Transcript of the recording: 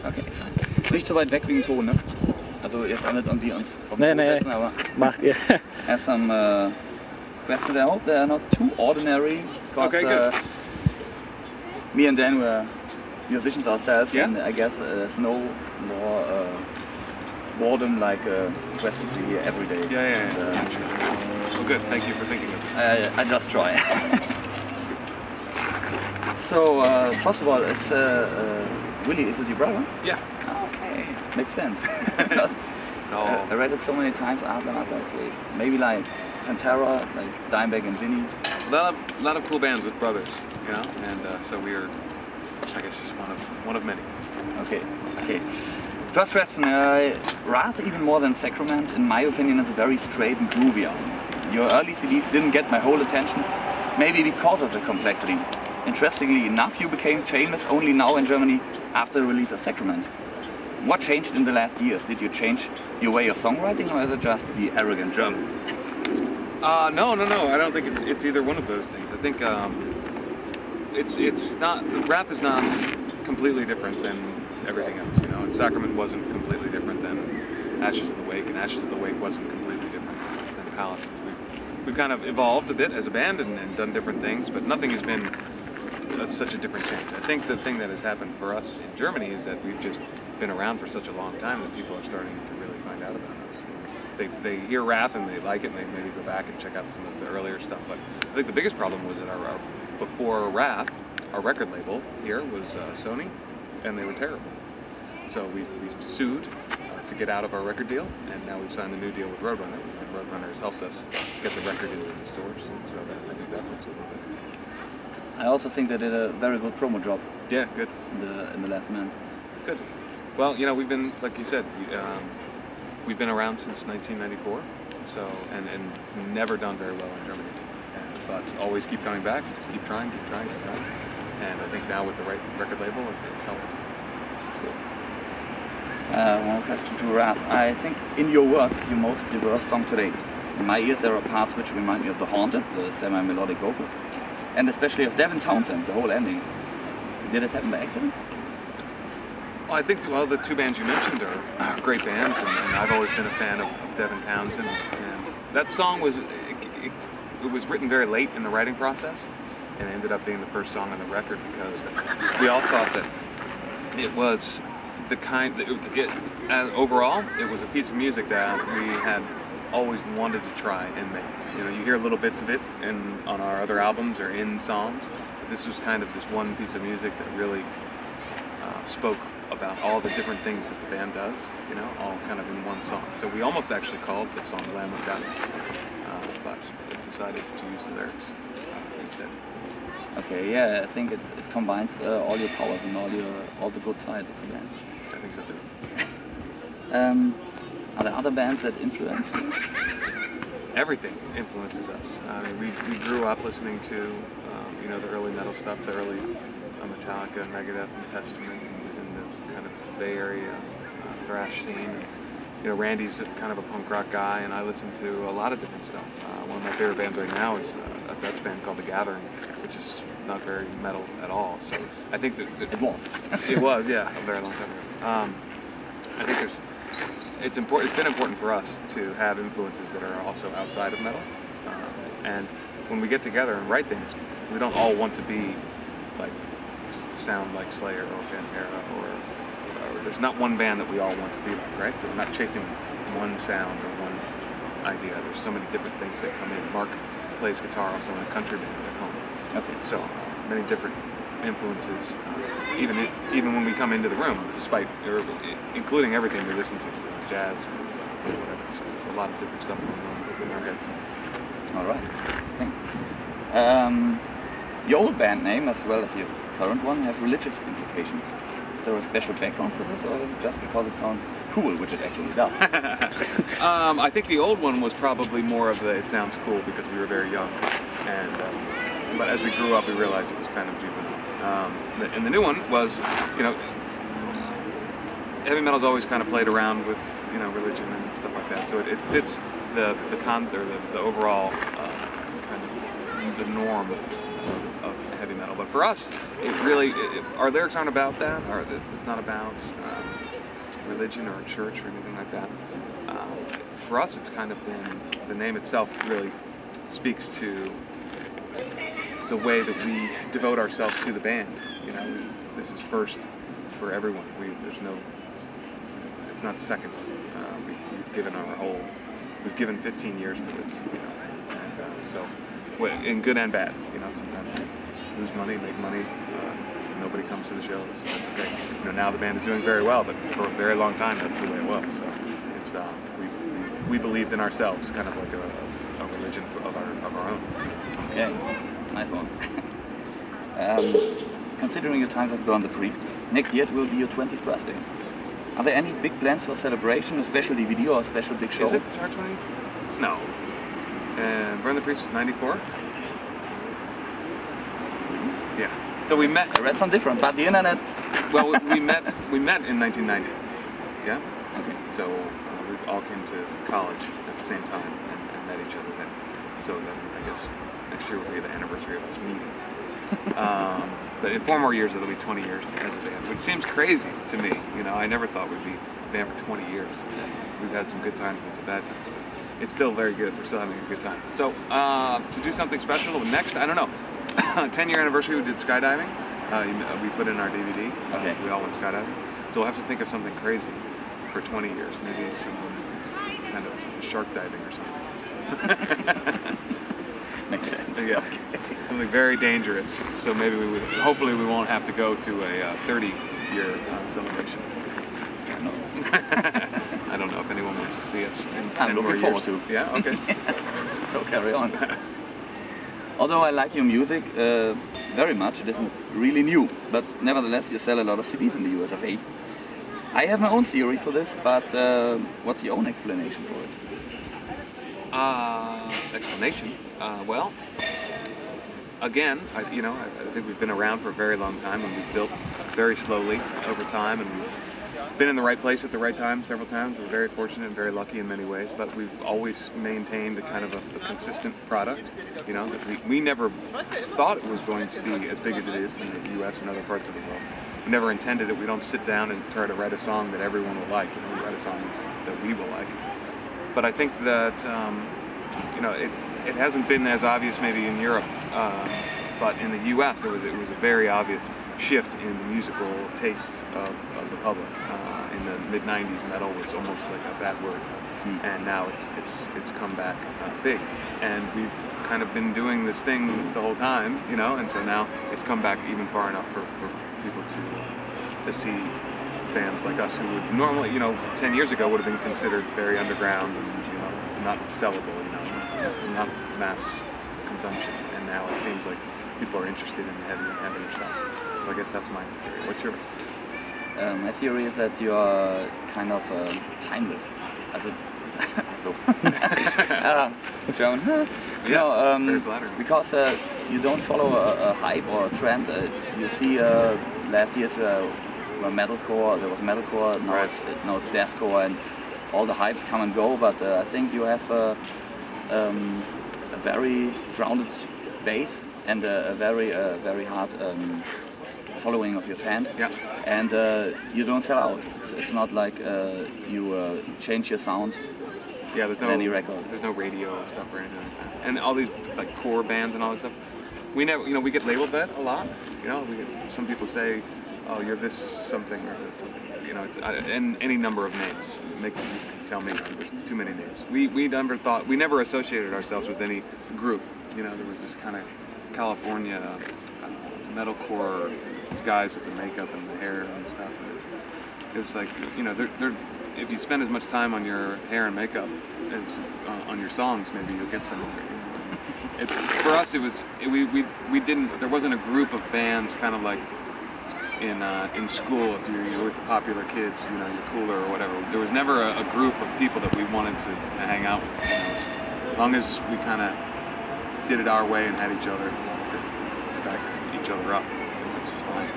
Okay, fein. Nicht so weit weg wegen Ton, ne? Also jetzt auch nicht irgendwie uns auf den Stuhl setzen, aber... Macht ihr. Have some questions. I hope they're not too ordinary. Okay, good. Me and Dan were musicians ourselves, Yeah? and I guess there's no more boredom like questions you hear every day. Yeah. And, Well, good. Thank you for thinking of it. I just try. So, first of all, Willie, is it your brother? Yeah. Okay, makes sense. Because I read it so many times, Adler, please. Maybe like Pantera, like Dimebag and Vinny. A lot of cool bands with brothers, you know, and so we are, I guess, just one of many. Okay. First question, Wrath, even more than Sacrament, in my opinion, is a very straight and groovy album. Your early CDs didn't get my whole attention, maybe because of the complexity. Interestingly enough, you became famous only now in Germany after the release of Sacrament. What changed in the last years? Did you change your way of songwriting, or is it just the arrogant Germans? No. I don't think it's either one of those things. I think it's not. Wrath is not completely different than everything else, you know. And Sacrament wasn't completely different than Ashes of the Wake, and Ashes of the Wake wasn't completely different than Palaces. We've kind of evolved a bit as a band and done different things, but nothing has been such a different change. I think the thing that has happened for us in Germany is that we've just been around for such a long time that people are starting to really find out about us. They hear Wrath and they like it, and they maybe go back and check out some of the earlier stuff. But I think the biggest problem was that our before Wrath, our record label here was Sony, and they were terrible. So we sued to get out of our record deal, and now we've signed a new deal with Roadrunner, and Roadrunner has helped us get the record into the stores, and so I think that helps a little bit. I also think they did a very good promo job. Yeah, good. In the last months. Good. Well, you know, we've been, like you said, we've been around since 1994, so and never done very well in Germany, but always keep coming back, keep trying, and I think now with the right record label, it's helping. Cool. One question to Wrath. I think In Your Words is your most diverse song today. In my ears there are parts which remind me of The Haunted, the semi-melodic vocals, and especially of Devin Townsend, the whole ending. Did it happen by accident? Well, I think the two bands you mentioned are great bands, and I've always been a fan of Devin Townsend. And that song was written very late in the writing process, and it ended up being the first song on the record because we all thought that it was the kind. Overall, it was a piece of music that we had always wanted to try and make. You know, you hear little bits of it on our other albums or in songs. But this was kind of this one piece of music that really spoke about all the different things that the band does, you know, all kind of in one song. So we almost actually called the song Lamb of God, but decided to use the lyrics instead. Okay, yeah, I think it combines all your powers and all the good sides of the band. I think so too. Are there other bands that influence you? Everything influences us. I mean, we grew up listening to, the early metal stuff, the early Metallica, Megadeth, and Testament, and the kind of Bay Area thrash scene. You know, Randy's kind of a punk rock guy, and I listen to a lot of different stuff. One of my favorite bands right now is a Dutch band called The Gathering, which is not very metal at all. So I think that it was. It was, yeah, a very long time ago. I think it's important. It's been important for us to have influences that are also outside of metal. And when we get together and write things, we don't all want to be like to sound like Slayer or Pantera or there's not one band that we all want to be like, right? So we're not chasing one sound or one idea. There's so many different things that come in. Mark plays guitar also in a country band at home. Okay, so many different influences, even when we come into the room, including everything we listen to, jazz, or whatever. So there's a lot of different stuff going on in our heads. All right, thanks. Your old band name, as well as your current one, have religious implications. Is there a special background for this, or is it just because it sounds cool, which it actually does? I think the old one was probably more of the it sounds cool because we were very young, but as we grew up, we realized it was kind of juvenile. And the new one was, heavy metal's always kind of played around with, religion and stuff like that. So it fits the overall kind of the norm of heavy metal. But for us, our lyrics aren't about that, or it's not about religion or church or anything like that. For us, it's kind of been, the name itself really speaks to the way that we devote ourselves to the band. You know, this is first for everyone. It's not second. We've given our whole, we've given 15 years to this, you know, and so, in good and bad, you know, sometimes we lose money, make money, nobody comes to the shows, that's okay. You know, now the band is doing very well, but for a very long time, that's the way it was, so it's, we believed in ourselves, kind of like a religion of our own. Okay, nice one. Considering your times as Burn the Priest, next year it will be your 20th birthday. Are there any big plans for celebration, a special DVD or a special big show? Is it our 20th? No. And Burn the Priest was 94? Yeah. So we met. I read some different, but the internet. Well, we met in 1990. Yeah? Okay. So we all came to college at the same time and met each other then. So then I guess next year will be the anniversary of us meeting. But in 4 more years it'll be 20 years as a band, which seems crazy to me. You know, I never thought we'd be a band for 20 years. And we've had some good times and some bad times, but it's still very good. We're still having a good time. So to do something special next, I don't know. 10-year anniversary, we did skydiving. We put in our DVD. Okay. We all went skydiving. So we'll have to think of something crazy for 20 years. Maybe something that's kind of shark diving or something. Makes sense. Yeah. Okay. Something very dangerous. So maybe hopefully we won't have to go to a 30-year celebration. No. I don't know if anyone wants to see us in 10 I'm more looking years. forward to. Yeah. Okay. So carry on. Although I like your music very much, it isn't really new, but nevertheless you sell a lot of CDs in the US of A. I have my own theory for this, but what's your own explanation for it? Explanation? Well, again, I think we've been around for a very long time, and we've built very slowly over time, and we've been in the right place at the right time several times. We're very fortunate and very lucky in many ways, but we've always maintained a kind of a consistent product. You know, that we never thought it was going to be as big as it is in the U.S. and other parts of the world. We never intended it. We don't sit down and try to write a song that everyone will like. You know, we write a song that we will like. But I think that it hasn't been as obvious maybe in Europe, but in the U.S. it was a very obvious shift in the musical tastes of the public. In the mid-90s, metal was almost like a bad word, and now it's come back big. And we've kind of been doing this thing the whole time, you know, and so now it's come back even far enough for people to see bands like us who would normally, 10 years ago would have been considered very underground and, not sellable, not mass consumption. And now it seems like people are interested in the heavier stuff. So I guess that's my theory. What's yours? My theory is that you are kind of timeless. Also German. Yeah, very flattering. Because you don't follow a hype or a trend. You see last year's metalcore, there was metalcore, now it's deathcore, and all the hypes come and go, but I think you have a very grounded base and a very hard following of your fans. Yeah. And you don't sell out. It's not like you change your sound. Yeah, there's no any record. There's no radio stuff or anything like that. And all these like core bands and all this stuff. We never, we get labeled that a lot. We get some people say, "Oh, you're this something or this something." And any number of names. Tell me, there's too many names. We never associated ourselves with any group. There was this kind of California metalcore, these guys with the makeup and the hair and stuff. And it's like, they're if you spend as much time on your hair and makeup as on your songs, maybe you'll get somewhere. It's for us. It was we didn't. There wasn't a group of bands kind of like in school. If you're with the popular kids, you're cooler or whatever. There was never a group of people that we wanted to hang out with. As long as we kind of did it our way and had each other to back each other up, that's fine.